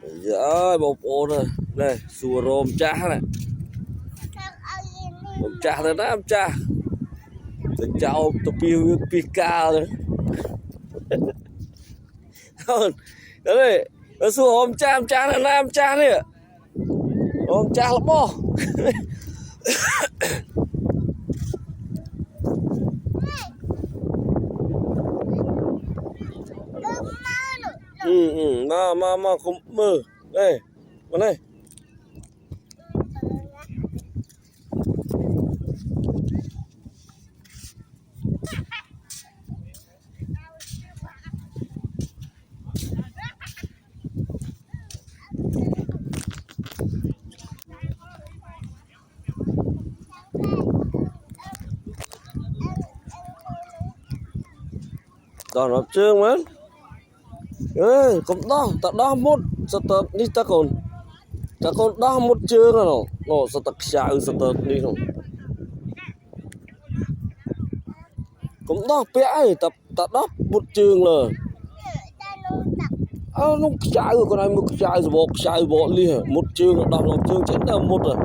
Dạ bột ồn này sùa rôm cha này rôm cha thế đó cha từ cháu từ piu pika rồi đó này nó sùa rôm cha này nam cha này rôm cha lắm bò mà không mơ đây con này đó nó trương mà cũng đó ta đó một sợi đi ta còn đó một trương rồi nó sợi xài sợi đi rồi cũng đó bé ta đó một trương rồi nó xài rồi con này một xài bộ liền một trương đó một trương chính là một rồi